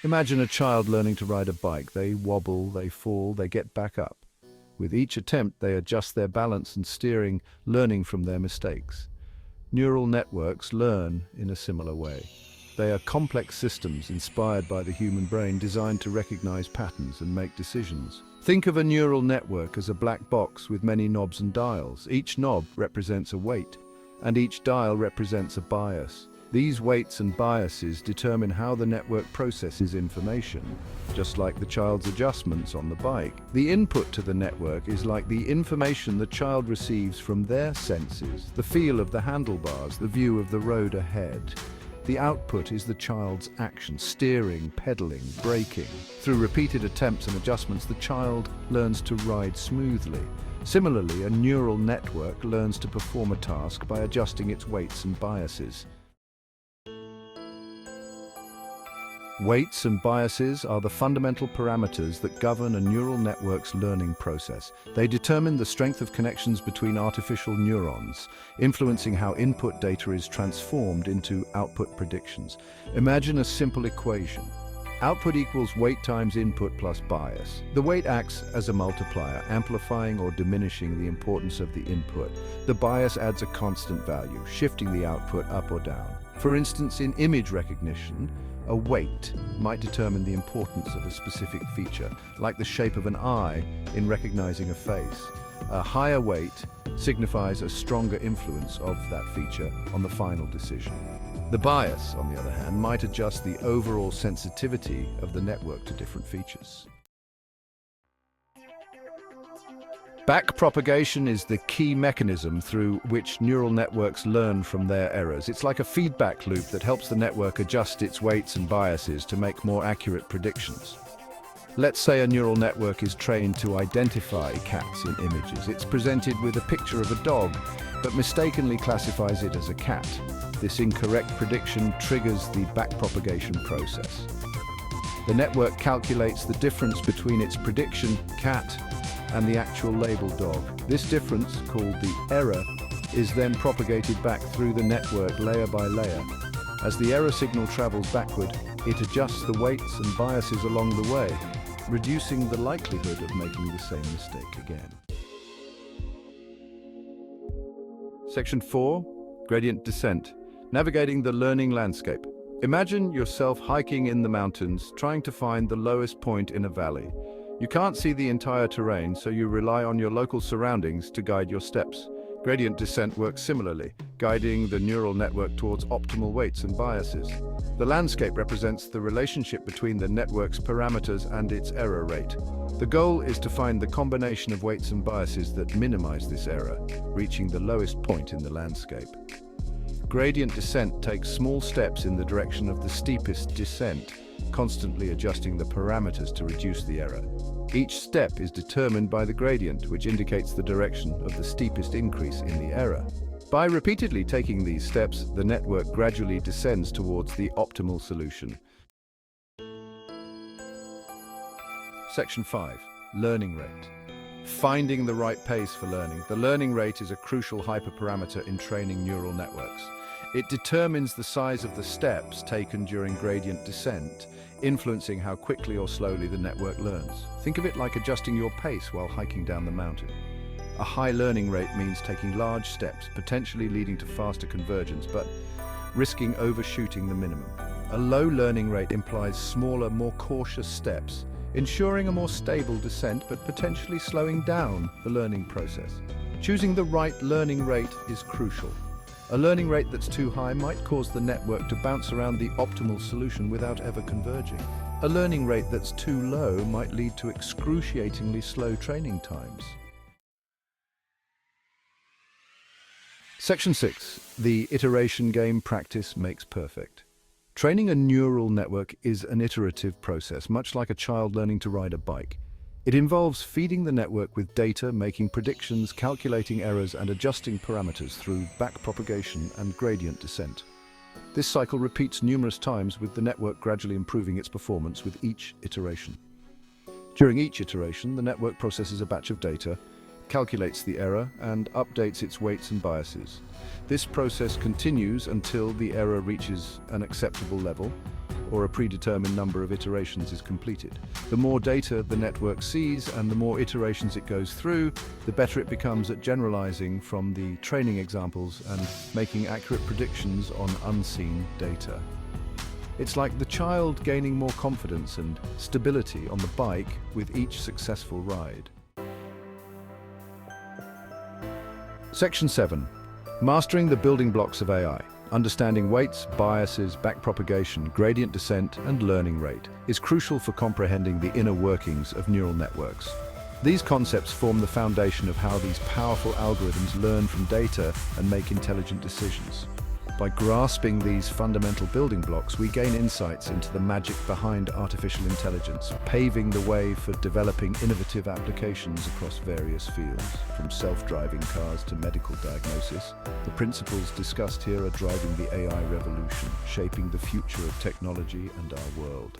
Imagine a child learning to ride a bike. They wobble, they fall, they get back up. With each attempt, they adjust their balance and steering, learning from their mistakes. Neural networks learn in a similar way. They are complex systems inspired by the human brain, designed to recognize patterns and make decisions. Think of a neural network as a black box with many knobs and dials. Each knob represents a weight, and each dial represents a bias. These weights and biases determine how the network processes information, just like the child's adjustments on the bike. The input to the network is like the information the child receives from their senses, the feel of the handlebars, the view of the road ahead. The output is the child's action, steering, pedaling, braking. Through repeated attempts and adjustments, the child learns to ride smoothly. Similarly, a neural network learns to perform a task by adjusting its weights and biases. Weights and biases are the fundamental parameters that govern a neural network's learning process. They determine the strength of connections between artificial neurons, influencing how input data is transformed into output predictions. Imagine a simple equation. Output equals weight times input plus bias. The weight acts as a multiplier, amplifying or diminishing the importance of the input. The bias adds a constant value, shifting the output up or down. For instance, in image recognition, a weight might determine the importance of a specific feature, like the shape of an eye in recognizing a face. A higher weight signifies a stronger influence of that feature on the final decision. The bias, on the other hand, might adjust the overall sensitivity of the network to different features. Backpropagation is the key mechanism through which neural networks learn from their errors. It's like a feedback loop that helps the network adjust its weights and biases to make more accurate predictions. Let's say a neural network is trained to identify cats in images. It's presented with a picture of a dog, but mistakenly classifies it as a cat. This incorrect prediction triggers the backpropagation process. The network calculates the difference between its prediction, cat, and the actual label dog. This difference, called the error, is then propagated back through the network layer by layer. As the error signal travels backward, it adjusts the weights and biases along the way, reducing the likelihood of making the same mistake again. Section 4. Gradient descent. Navigating the learning landscape. Imagine yourself hiking in the mountains, trying to find the lowest point in a valley. You can't see the entire terrain, so you rely on your local surroundings to guide your steps. Gradient descent works similarly, guiding the neural network towards optimal weights and biases. The landscape represents the relationship between the network's parameters and its error rate. The goal is to find the combination of weights and biases that minimize this error, reaching the lowest point in the landscape. Gradient descent takes small steps in the direction of the steepest descent, constantly adjusting the parameters to reduce the error. Each step is determined by the gradient, which indicates the direction of the steepest increase in the error. By repeatedly taking these steps, the network gradually descends towards the optimal solution. Section 5. Learning rate. Finding the right pace for learning. The learning rate is a crucial hyperparameter in training neural networks. It determines the size of the steps taken during gradient descent, influencing how quickly or slowly the network learns. Think of it like adjusting your pace while hiking down the mountain. A high learning rate means taking large steps, potentially leading to faster convergence, but risking overshooting the minimum. A low learning rate implies smaller, more cautious steps, ensuring a more stable descent, but potentially slowing down the learning process. Choosing the right learning rate is crucial. A learning rate that's too high might cause the network to bounce around the optimal solution without ever converging. A learning rate that's too low might lead to excruciatingly slow training times. Section 6. The iteration game. Practice makes perfect. Training a neural network is an iterative process, much like a child learning to ride a bike. It involves feeding the network with data, making predictions, calculating errors, and adjusting parameters through backpropagation and gradient descent. This cycle repeats numerous times, with the network gradually improving its performance with each iteration. During each iteration, the network processes a batch of data, calculates the error, and updates its weights and biases. This process continues until the error reaches an acceptable level, or a predetermined number of iterations is completed. The more data the network sees and the more iterations it goes through, the better it becomes at generalizing from the training examples and making accurate predictions on unseen data. It's like the child gaining more confidence and stability on the bike with each successful ride. Section 7. Mastering the building blocks of AI. Understanding weights, biases, backpropagation, gradient descent, and learning rate is crucial for comprehending the inner workings of neural networks. These concepts form the foundation of how these powerful algorithms learn from data and make intelligent decisions. By grasping these fundamental building blocks, we gain insights into the magic behind artificial intelligence, paving the way for developing innovative applications across various fields. From self-driving cars to medical diagnosis, the principles discussed here are driving the AI revolution, shaping the future of technology and our world.